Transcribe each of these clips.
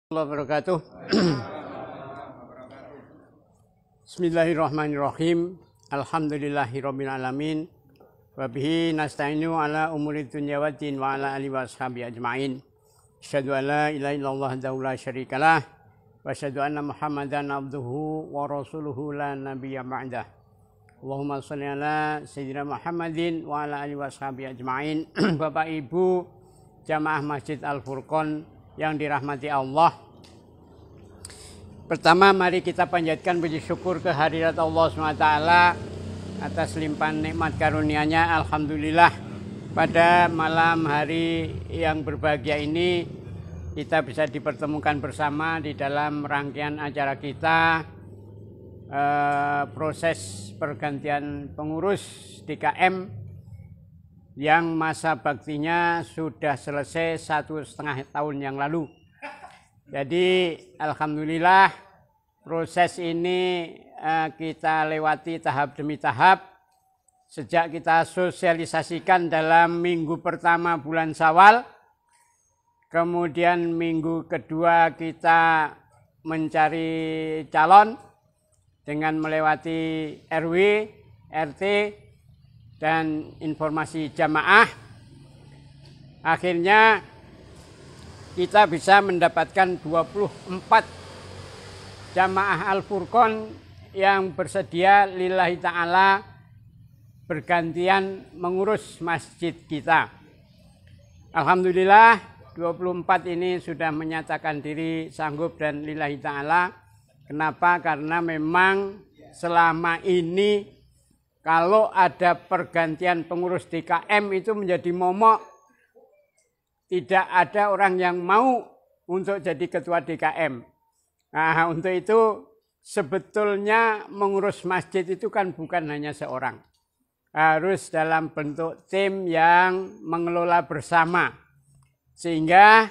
Wabarakatuh. Bismillahirrahmanirrahim. Alhamdulillahirabbil alamin. Wa bihi nasta'inu ala umuri dunya waddin wa ala alihi washabihi ajmain. Asyhadu an la ilaha illallah wahdahu la syarikalah wa asyhadu anna Muhammadan abduhu wa rasuluhu la nabiyya ba'dah. Allahumma shalli ala sayyidina Muhammadin wa ala alihi washabihi ajmain. Bapak Ibu jamaah Masjid Al-Furqan yang dirahmati Allah. Pertama, mari kita panjatkan puji syukur kehadirat Allah SWT atas limpahan nikmat karunia-Nya. Alhamdulillah, pada malam hari yang berbahagia ini kita bisa dipertemukan bersama di dalam rangkaian acara kita, proses pergantian pengurus DKM yang masa baktinya sudah selesai 1,5 tahun yang lalu. Jadi alhamdulillah proses ini kita lewati tahap demi tahap. Sejak kita sosialisasikan dalam minggu pertama bulan Syawal, kemudian minggu kedua kita mencari calon dengan melewati RW, RT, dan informasi jamaah. Akhirnya kita bisa mendapatkan 24 jamaah Al-Furqan yang bersedia lillahi ta'ala bergantian mengurus masjid kita. Alhamdulillah 24 ini sudah menyatakan diri sanggup dan lillahi ta'ala. Kenapa? Karena memang selama ini kalau ada pergantian pengurus DKM itu menjadi momok. Tidak ada orang yang mau untuk jadi ketua DKM. Nah, untuk itu sebetulnya mengurus masjid itu kan bukan hanya seorang. Harus dalam bentuk tim yang mengelola bersama. Sehingga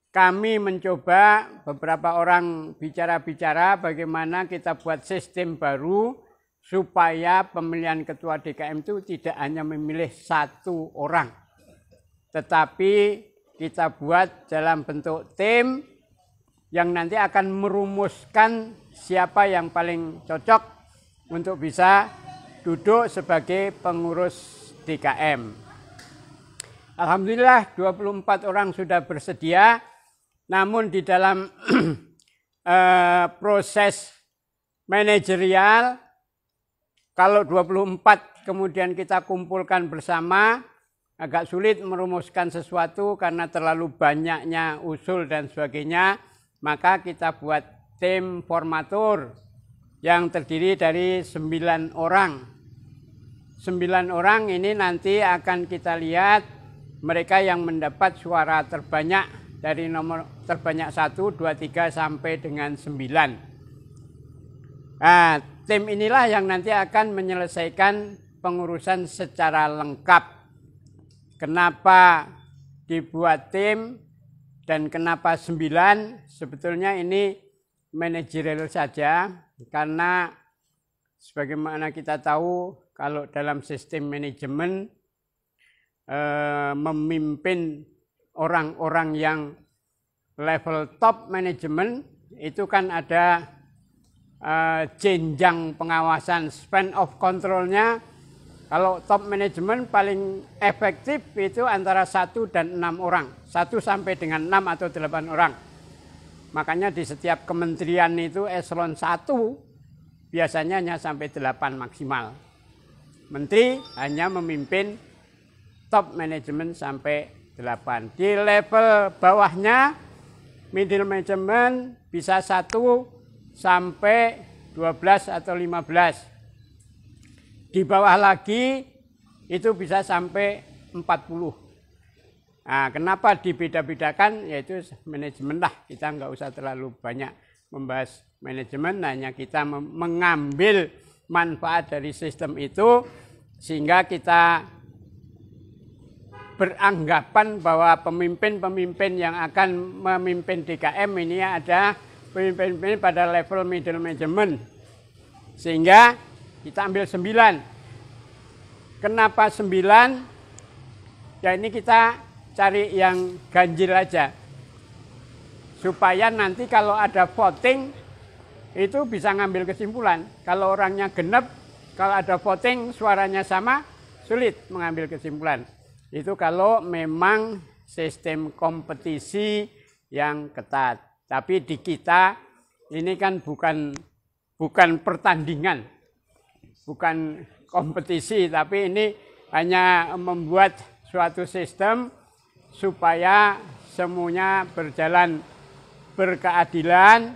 kami mencoba beberapa orang bicara-bicara bagaimana kita buat sistem baru supaya pemilihan ketua DKM itu tidak hanya memilih satu orang, tetapi kita buat dalam bentuk tim yang nanti akan merumuskan siapa yang paling cocok untuk bisa duduk sebagai pengurus DKM. Alhamdulillah 24 orang sudah bersedia, namun di dalam proses manajerial, kalau 24 kemudian kita kumpulkan bersama, agak sulit merumuskan sesuatu karena terlalu banyaknya usul dan sebagainya. Maka kita buat tim formatur yang terdiri dari 9 orang. 9 orang ini nanti akan kita lihat mereka yang mendapat suara terbanyak dari nomor terbanyak 1, 2, 3 sampai dengan 9. Nah, tim inilah yang nanti akan menyelesaikan pengurusan secara lengkap. Kenapa dibuat tim dan kenapa 9? Sebetulnya ini manajerial saja, karena sebagaimana kita tahu kalau dalam sistem manajemen memimpin orang-orang yang level top manajemen itu kan ada jenjang pengawasan, span of control-nya. Kalau top manajemen paling efektif itu antara 1 dan 6 orang, 1 sampai dengan 6 atau 8 orang. Makanya di setiap kementerian itu eselon 1 biasanya hanya sampai 8 maksimal. Menteri hanya memimpin top manajemen sampai 8. Di level bawahnya middle management bisa 1 sampai 12 atau 15. Di bawah lagi itu bisa sampai 40. Nah, kenapa dibeda-bedakan? Yaitu manajemen lah. Kita nggak usah terlalu banyak membahas manajemen, hanya kita mengambil manfaat dari sistem itu sehingga kita beranggapan bahwa pemimpin-pemimpin yang akan memimpin DKM ini ada pemimpin pada level middle management. Sehingga kita ambil 9. Kenapa 9? Ya ini kita cari yang ganjil aja. supaya nanti kalau ada voting itu bisa ngambil kesimpulan. Kalau orangnya genep, kalau ada voting suaranya sama, sulit mengambil kesimpulan. Itu kalau memang sistem kompetisi yang ketat. Tapi di kita ini kan bukan pertandingan, bukan kompetisi, tapi ini hanya membuat suatu sistem supaya semuanya berjalan berkeadilan,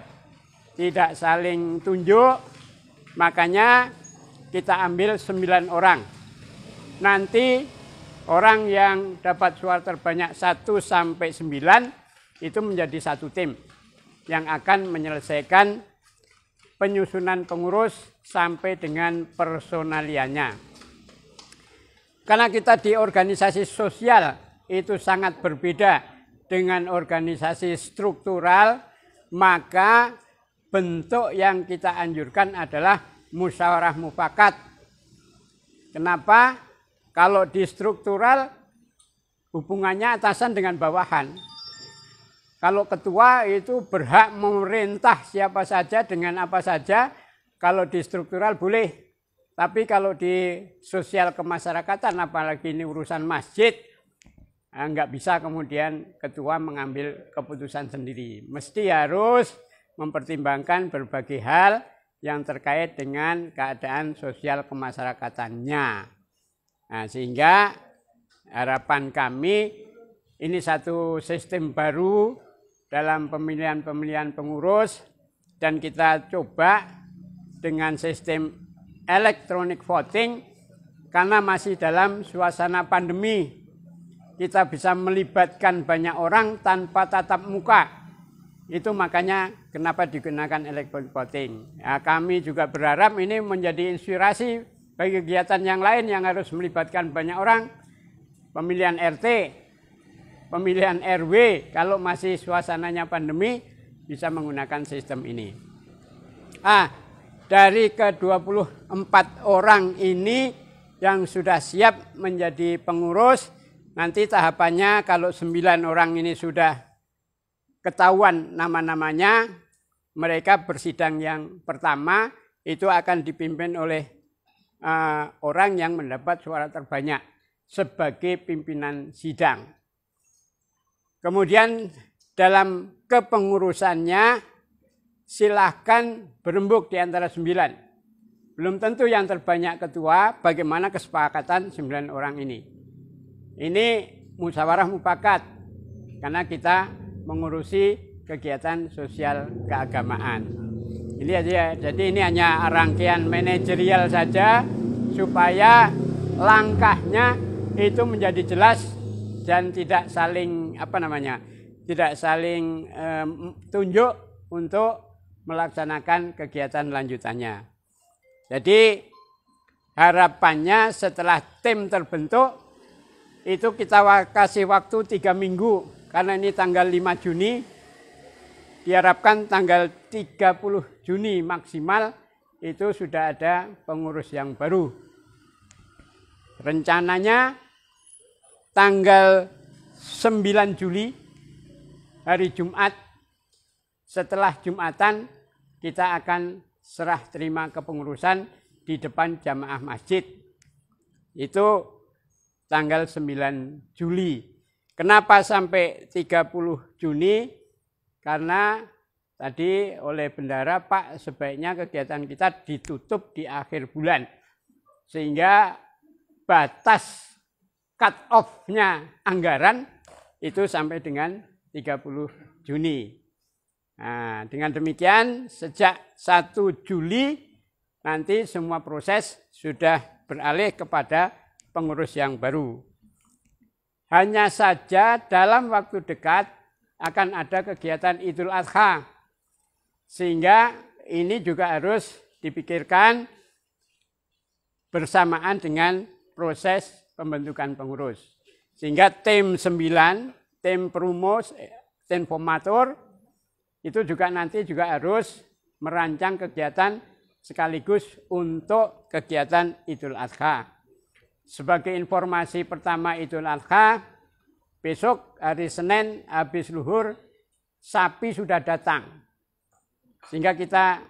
tidak saling tunjuk. Makanya kita ambil 9 orang. Nanti orang yang dapat suara terbanyak 1 sampai 9 itu menjadi satu tim yang akan menyelesaikan penyusunan pengurus sampai dengan personaliannya. Karena kita di organisasi sosial itu sangat berbeda dengan organisasi struktural, maka bentuk yang kita anjurkan adalah musyawarah mufakat. Kenapa? Kalau di struktural hubungannya atasan dengan bawahan. Kalau ketua itu berhak memerintah siapa saja dengan apa saja, kalau di struktural boleh. Tapi kalau di sosial kemasyarakatan, apalagi ini urusan masjid, nggak bisa kemudian ketua mengambil keputusan sendiri. Mesti harus mempertimbangkan berbagai hal yang terkait dengan keadaan sosial kemasyarakatannya. Nah, sehingga harapan kami ini satu sistem baru dalam pemilihan pengurus, dan kita coba dengan sistem electronic voting karena masih dalam suasana pandemi. Kita bisa melibatkan banyak orang tanpa tatap muka. Itu makanya kenapa digunakan electronic voting. Ya, kami juga berharap ini menjadi inspirasi bagi kegiatan yang lain yang harus melibatkan banyak orang. Pemilihan RT, pemilihan RW, kalau masih suasananya pandemi, bisa menggunakan sistem ini. Dari ke-24 orang ini yang sudah siap menjadi pengurus, nanti tahapannya kalau 9 orang ini sudah ketahuan nama-namanya, mereka bersidang yang pertama, itu akan dipimpin oleh orang yang mendapat suara terbanyak sebagai pimpinan sidang. Kemudian dalam kepengurusannya silahkan berembuk di antara 9. Belum tentu yang terbanyak ketua, bagaimana kesepakatan 9 orang ini. Ini musyawarah mufakat karena kita mengurusi kegiatan sosial keagamaan. Ini aja, jadi ini hanya rangkaian manajerial saja supaya langkahnya itu menjadi jelas dan tidak saling tidak saling tunjuk untuk melaksanakan kegiatan lanjutannya. Jadi harapannya setelah tim terbentuk itu kita kasih waktu 3 minggu karena ini tanggal 5 Juni, diharapkan tanggal 30 Juni maksimal itu sudah ada pengurus yang baru. Rencananya tanggal 9 Juli, hari Jumat, setelah Jumatan kita akan serah terima kepengurusan di depan jamaah masjid. Itu tanggal 9 Juli. Kenapa sampai 30 Juni? Karena tadi oleh bendara, Pak, sebaiknya kegiatan kita ditutup di akhir bulan. Sehingga batas cut off-nya anggaran itu sampai dengan 30 Juni. Nah, dengan demikian sejak 1 Juli nanti semua proses sudah beralih kepada pengurus yang baru. Hanya saja dalam waktu dekat akan ada kegiatan Idul Adha. Sehingga ini juga harus dipikirkan bersamaan dengan proses pembentukan pengurus. Sehingga tim 9, tim perumus, tim formatur, itu juga nanti juga harus merancang kegiatan sekaligus untuk kegiatan Idul Adha. Sebagai informasi pertama Idul Adha, besok hari Senin habis luhur sapi sudah datang. Sehingga kita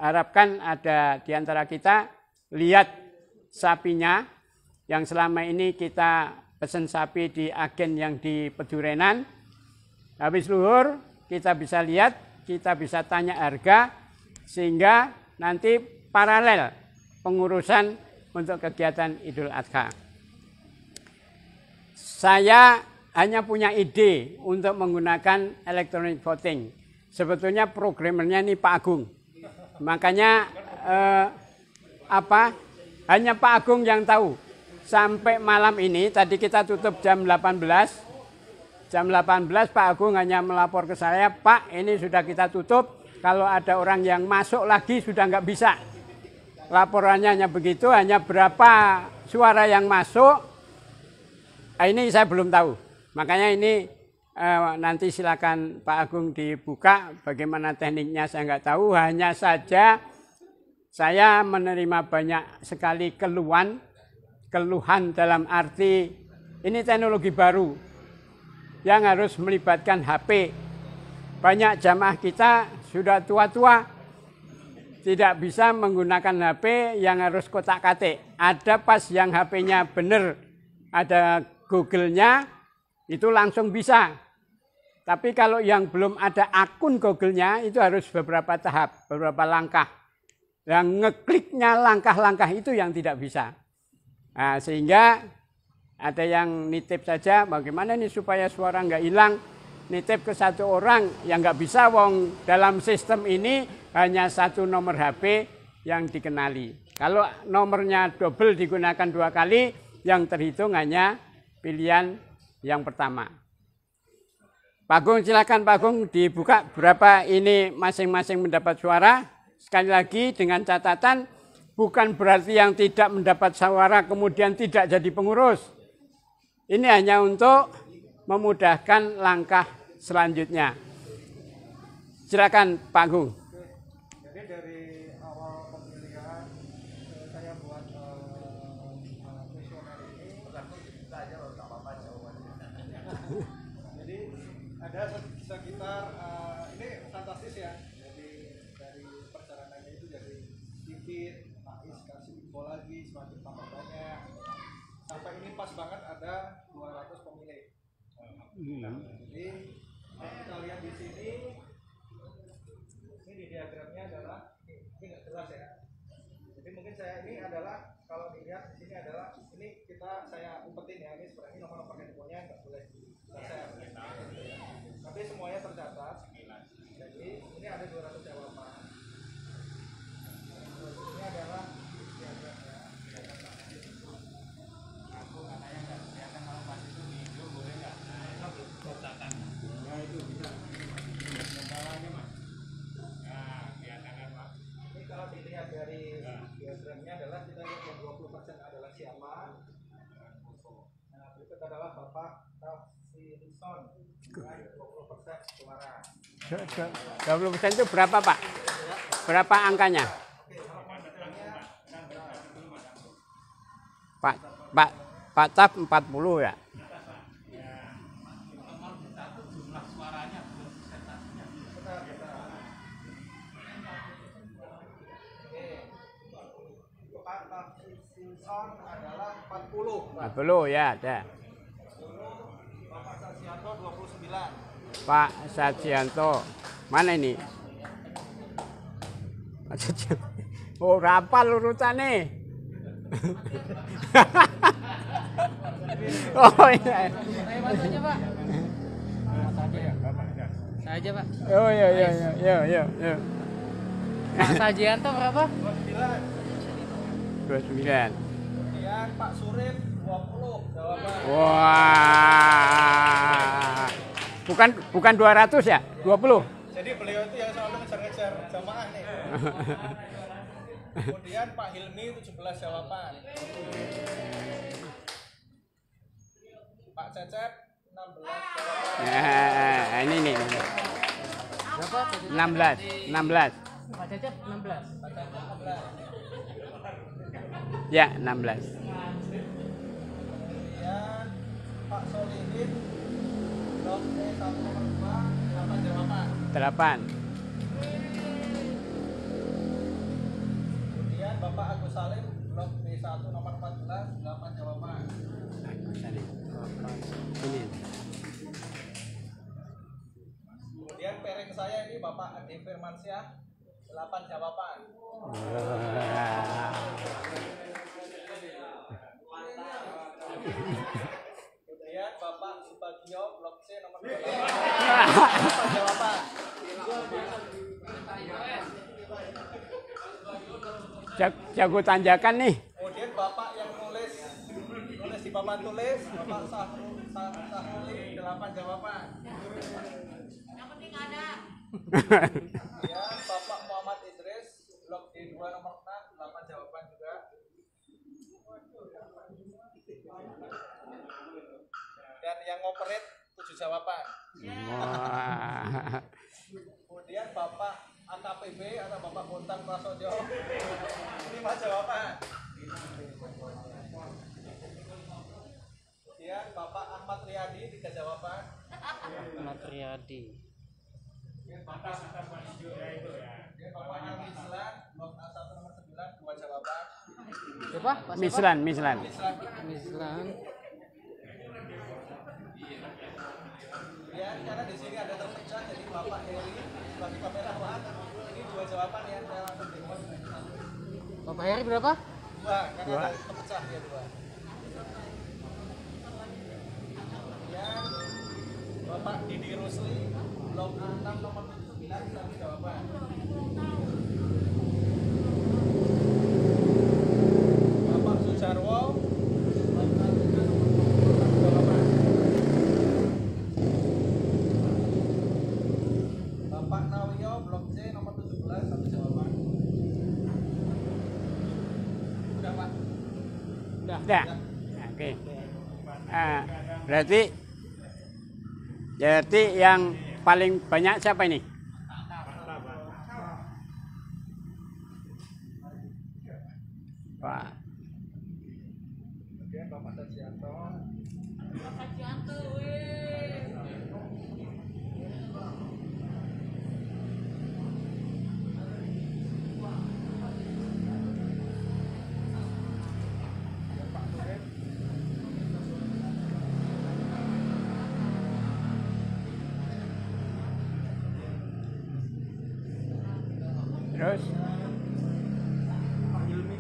harapkan ada di antara kita lihat sapinya yang selama ini kita pesen sapi di agen yang di Pedurenan. Habis luhur kita bisa lihat, kita bisa tanya harga sehingga nanti paralel pengurusan untuk kegiatan Idul Adha. Saya hanya punya ide untuk menggunakan electronic voting. Sebetulnya programmernya ini Pak Agung. Makanya hanya Pak Agung yang tahu. Sampai malam ini, tadi kita tutup jam 18. Jam 18 Pak Agung hanya melapor ke saya, Pak ini sudah kita tutup. Kalau ada orang yang masuk lagi sudah nggak bisa. Laporannya hanya begitu, hanya berapa suara yang masuk. Ini saya belum tahu. Makanya ini nanti silakan Pak Agung dibuka. Bagaimana tekniknya saya nggak tahu. Hanya saja saya menerima banyak sekali keluhan dalam arti ini teknologi baru yang harus melibatkan HP. Banyak jamaah kita sudah tua-tua tidak bisa menggunakan HP yang harus kotak-katik. Ada pas yang HP-nya benar, ada Google-nya, itu langsung bisa. Tapi kalau yang belum ada akun Google-nya, itu harus beberapa tahap, beberapa langkah. Yang ngekliknya langkah-langkah itu yang tidak bisa. Nah, sehingga ada yang nitip saja, bagaimana nih supaya suara nggak hilang. Nitip ke satu orang yang nggak bisa, wong dalam sistem ini hanya satu nomor HP yang dikenali. Kalau nomornya double digunakan 2 kali, yang terhitung hanya pilihan yang pertama. Pak Agung, silakan Pak Agung dibuka berapa ini masing-masing mendapat suara. Sekali lagi dengan catatan bukan berarti yang tidak mendapat suara kemudian tidak jadi pengurus. Ini hanya untuk memudahkan langkah selanjutnya. Silakan Pak Agung. Jadi dari awal pemilihan saya buat kuesioner ini. Jadi ada sekitar ini fantastis ya. Jadi dari perjalanannya itu jadi sedikit, Ais kasih info lagi semakin tambah banyak. Sampai ini pas banget ada 200 pemilih. Jadi kita lihat di sini, ini di diagramnya adalah ini nggak jelas ya. Jadi mungkin saya ini adalah kalau dilihat di sini adalah ini saya umpetin ya, ini sebenarnya nomor handphonenya nggak boleh saya. Tapi semuanya tercatat. Jadi ini ada 200 jawaban. Ini adalah diagramnya. Aku katanya nggak kelihatan kalau pas itu video boleh nggak? Kotakan. Ya itu bisa. Bawahnya mas. Nah kelihatan kan pak. Ini kalau dilihat dari diagramnya adalah kita lihat yang 20% adalah siapa. Nah berikut adalah Bapak Tafsirson. 20% suara. 20% itu berapa Pak? Berapa angkanya? Pak Taf 40 ya? Pak Tafsirson adalah 40. 40 ya, ada. Bapak Sajianto 29. Pak Sajianto. Mana ini? Pak Sajianto. Oh, rapal urutannya. Oh iya. Saya aja Pak. Saya aja Pak. Oh iya. Pak Sajianto berapa? 29. Kemudian Pak Surin 20 jawaban. Wah. Bukan 200 ya? 20. Jadi beliau itu yang selalu ngejar-ngejar jamaah nih. Kemudian Pak Hilmi 17 jawaban. Pak Cecep 16 jawaban. Ini nih. Berapa? 16. Pak Cecep 16. Pak Cecep 16. Ya, 16. Kemudian Pak Solihin Blok E 1 nomor 2 18 8 jawaban. 8. Kemudian Bapak Agus Salim blok B1 nomor 14 8 jawaban. Ini. Kemudian pairing saya ini Bapak Adi Firmansyah 8 jawaban. Kemudian Bapak Subagio blok C nomor 8 jawaban. Jago tanjakan nih. Kemudian Bapak yang nulis di papan tulis Bapak Sahruli 8 jawaban. Yang penting ada. Ya, Bapak Muhammad Idris blok D2 nomor 6 8 jawaban juga. Dan yang ngoperate 7 jawaban. Wah. Kemudian Bapak AKPB atau Bapak Bontang Prasojo 5 jawaban. Kemudian Bapak Ahmad Riyadi 3 jawaban. Ahmad Riyadi. Kemudian Bapak Ali Islan blok A1 nomor 9 2 jawaban. Siapa? Mislan. Mislan. Kemudian karena di sini ada terpecah jadi Bapak Heri sebagai kamerawan ini 2 jawaban ya saya langsung dibuat. Bapak Heri berapa? 2 karena ada terpecah ya 2. Kemudian Bapak Didi Rusli blok A6 nomor 9 1 jawaban. Bapak Sujarwo blok A3 nomor 1 jawaban. Bapak Nawio blok C nomor 17 1 jawaban. Udah Pak. Udah. Oke. Berarti yang paling banyak siapa ini? Pak. Kemudian Bapak Sajianto. Bapak Janto, weh. Pak Nuril. Terus Pak Hilmi.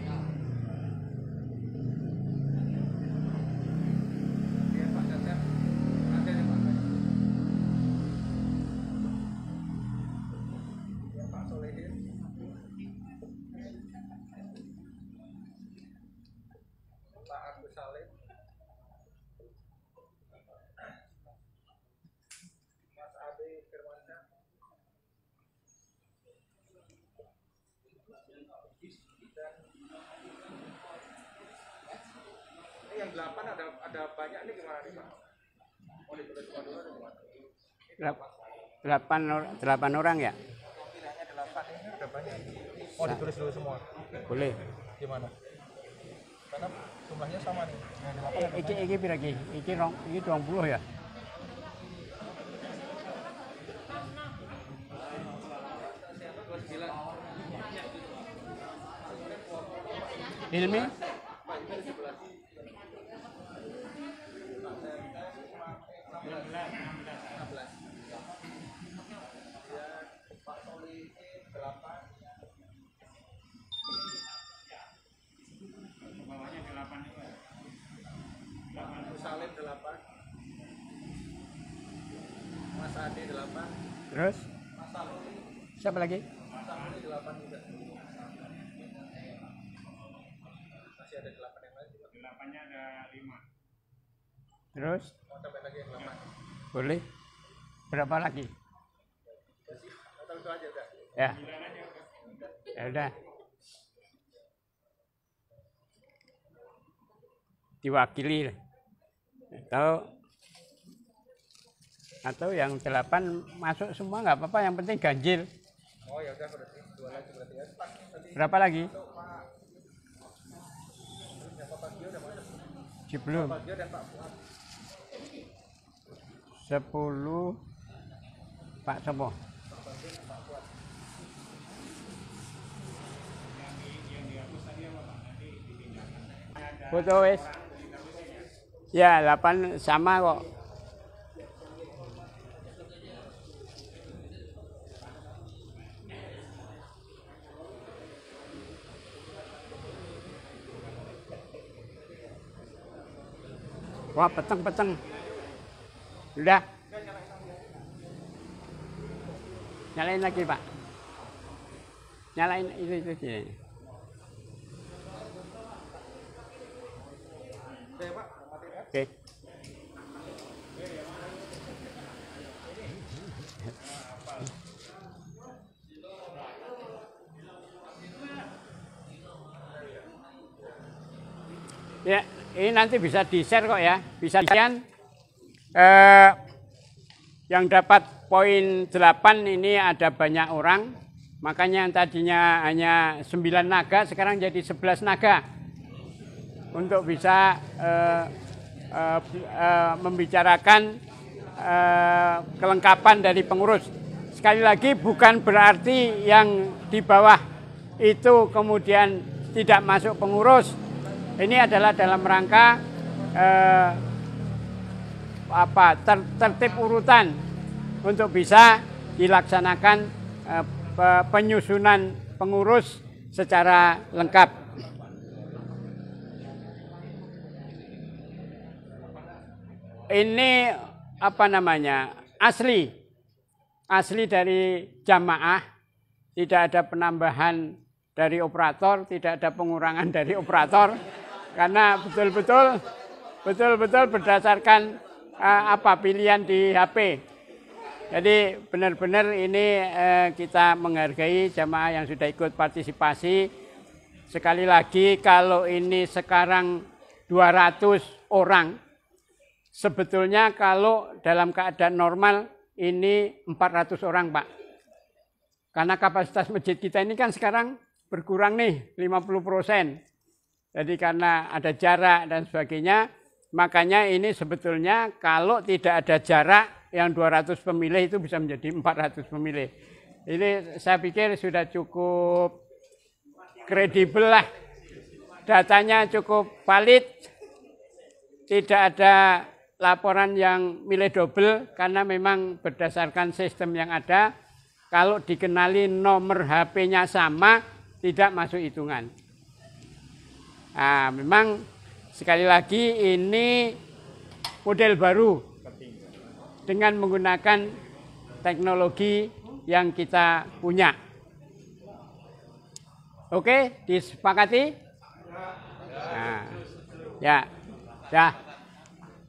Kemudian Pak Cecep. Ada ya Pak. Kemudian Pak Solehin. Pak Agus Salim. Mas Ade Firmansyah. Ini yang 8 ada banyak nih gimana nih Pak? Mau ditulis semua dulu atau gimana? 8 orang ya? Pilihannya 8 ini udah banyak. Mau ditulis dulu semua? Boleh. Gimana? Karena jumlahnya sama nih. Yang 8 ada banyak. Iki pira iki? Iki 20 ya? Ilmi? Pak Solihin 8. Agus Salim 8. Mas Ade 8. Terus? Mas Saluli. Siapa lagi? Mas Saluli 8 juga. Masih ada 8 yang lain juga. 8-nya ada 5. Terus? Mau tambahin lagi yang 8. Boleh. Berapa lagi? Atau itu aja udah. Ya. Ya udah. Diwakili atau yang 8 masuk semua nggak apa-apa, yang penting ganjil. Oh ya udah berarti 2 lagi berarti ya. Pak tadi Berapa lagi? untuk Pak yang Pak Gio udah mana? Belum. Pak Gio dan Pak Fuad. 10 Pak Sopo. Foto wes. Ya, 8 sama kok. Wah, peteng. Sudah. Nyalain lagi, Pak. Nyalain itu sini. Oke. Ya, ini nanti bisa di-share kok ya. Bisa di-share. Yang dapat poin 8 ini ada banyak orang. Makanya yang tadinya hanya 9 naga, sekarang jadi 11 naga. Untuk bisa membicarakan kelengkapan dari pengurus. Sekali lagi bukan berarti yang di bawah itu kemudian tidak masuk pengurus. Ini adalah dalam rangka tertib urutan untuk bisa dilaksanakan penyusunan pengurus secara lengkap. Ini asli dari jamaah, tidak ada penambahan dari operator, tidak ada pengurangan dari operator, karena betul-betul berdasarkan pilihan di HP. Jadi benar-benar ini kita menghargai jamaah yang sudah ikut partisipasi. Sekali lagi, kalau ini sekarang 200 orang, sebetulnya kalau dalam keadaan normal ini 400 orang, Pak. Karena kapasitas masjid kita ini kan sekarang berkurang nih 50%. Jadi karena ada jarak dan sebagainya, makanya ini sebetulnya kalau tidak ada jarak, yang 200 pemilih itu bisa menjadi 400 pemilih. Ini saya pikir sudah cukup kredibel lah. Datanya cukup valid. Tidak ada laporan yang milih double karena memang berdasarkan sistem yang ada. Kalau dikenali nomor HP-nya sama, tidak masuk hitungan. Nah, memang sekali lagi ini model baru dengan menggunakan teknologi yang kita punya. Oke, disepakati? Nah, ya.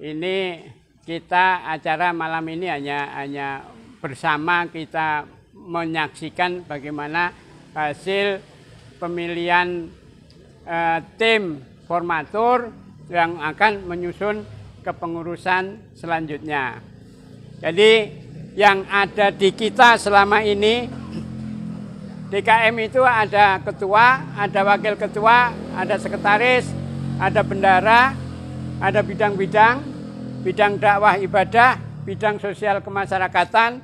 Ini kita acara malam ini hanya bersama kita menyaksikan bagaimana hasil pemilihan tim formatur yang akan menyusun kepengurusan selanjutnya. Jadi yang ada di kita selama ini, DKM itu ada ketua, ada wakil ketua, ada sekretaris, ada bendara, ada bidang-bidang, bidang dakwah ibadah, bidang sosial kemasyarakatan,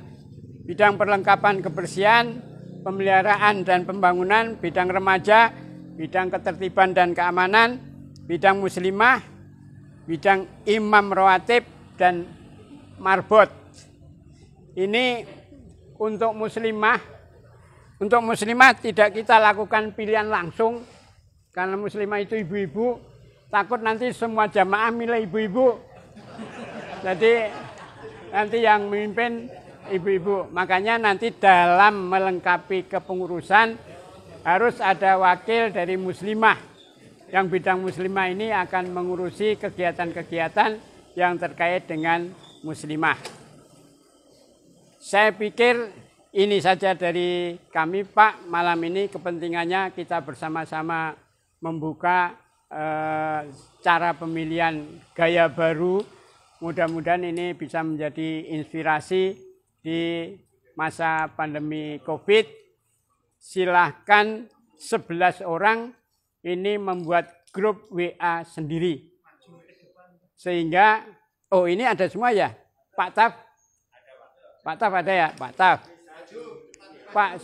bidang perlengkapan kebersihan, pemeliharaan dan pembangunan, bidang remaja, bidang ketertiban dan keamanan, bidang muslimah, bidang imam rawatib dan marbot. Ini untuk muslimah tidak kita lakukan pilihan langsung, karena muslimah itu ibu-ibu, takut nanti semua jamaah milih ibu-ibu. Jadi nanti yang memimpin ibu-ibu. Makanya nanti dalam melengkapi kepengurusan harus ada wakil dari muslimah. Yang bidang muslimah ini akan mengurusi kegiatan-kegiatan yang terkait dengan muslimah. Saya pikir ini saja dari kami, Pak. Malam ini kepentingannya kita bersama-sama membuka cara pemilihan gaya baru. Mudah-mudahan ini bisa menjadi inspirasi di masa pandemi COVID. Silahkan 11 orang ini membuat grup WA sendiri. Sehingga, ini ada semua ya, Pak Taf? Pak Taf ada ya? Pak Taf. Pak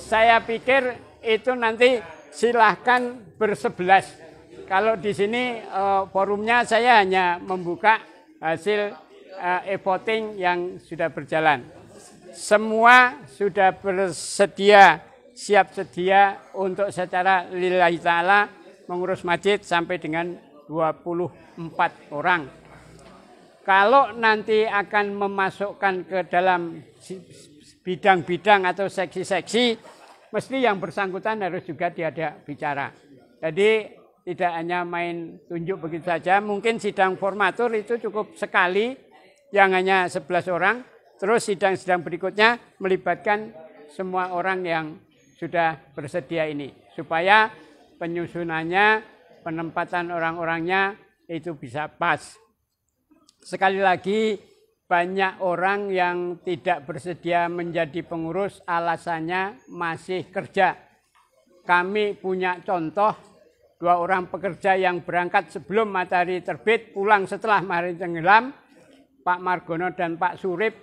saya pikir itu nanti silahkan bersebelas. Kalau di sini forumnya saya hanya membuka hasil e-voting yang sudah berjalan. Semua sudah bersedia, siap sedia untuk secara lillahi ta'ala mengurus masjid sampai dengan 24 orang. Kalau nanti akan memasukkan ke dalam bidang-bidang atau seksi-seksi, mesti yang bersangkutan harus juga diajak bicara. Jadi tidak hanya main tunjuk begitu saja, mungkin sidang formatur itu cukup sekali yang hanya 11 orang, terus sidang-sidang berikutnya melibatkan semua orang yang sudah bersedia ini, supaya penyusunannya, penempatan orang-orangnya itu bisa pas. Sekali lagi, banyak orang yang tidak bersedia menjadi pengurus, alasannya masih kerja. Kami punya contoh, 2 orang pekerja yang berangkat sebelum matahari terbit, pulang setelah matahari tenggelam, Pak Margono dan Pak Surip,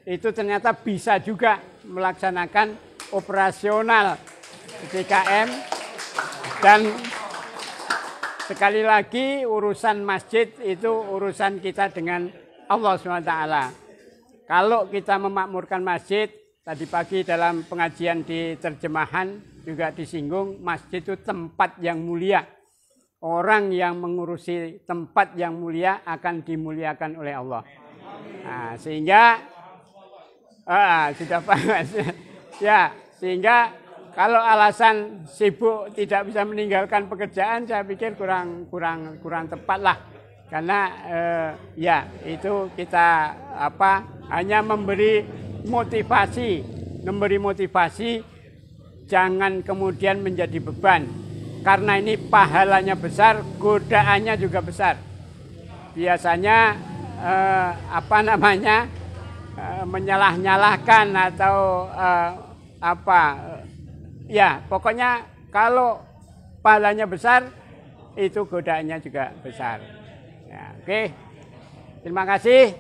itu ternyata bisa juga melaksanakan operasional PKM. Dan sekali lagi urusan masjid itu urusan kita dengan Allah SWT. Kalau kita memakmurkan masjid, tadi pagi dalam pengajian di terjemahan juga disinggung, masjid itu tempat yang mulia. Orang yang mengurusi tempat yang mulia akan dimuliakan oleh Allah. Nah, sehingga sudah paham. Ya, sehingga kalau alasan sibuk tidak bisa meninggalkan pekerjaan, saya pikir kurang tepat lah. Karena ya itu kita hanya memberi motivasi, jangan kemudian menjadi beban. Karena ini pahalanya besar, godaannya juga besar. Biasanya menyalah-nyalahkan atau ya pokoknya kalau pahalanya besar, itu godaannya juga besar. Ya, oke. Terima kasih.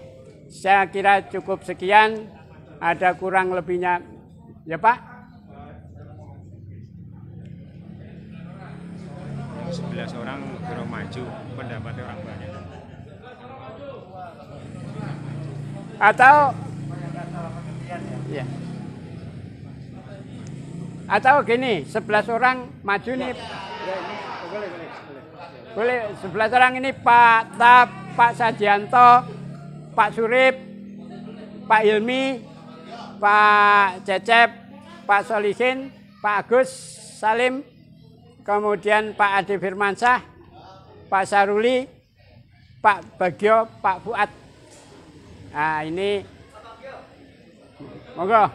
Saya kira cukup sekian. Ada kurang lebihnya, ya Pak? 11 orang belum maju, pendapatnya orang banyak. Atau ya. Atau gini, 11 orang maju nih. Boleh 11 orang ini Pak Tap, Pak Sajianto, Pak Surip, Pak Hilmi, Pak Cecep, Pak Solihin, Pak Agus Salim, kemudian Pak Ade Firmansyah, Pak Saruli, Pak Bagio, Pak Fuad. Nah ini, monggo.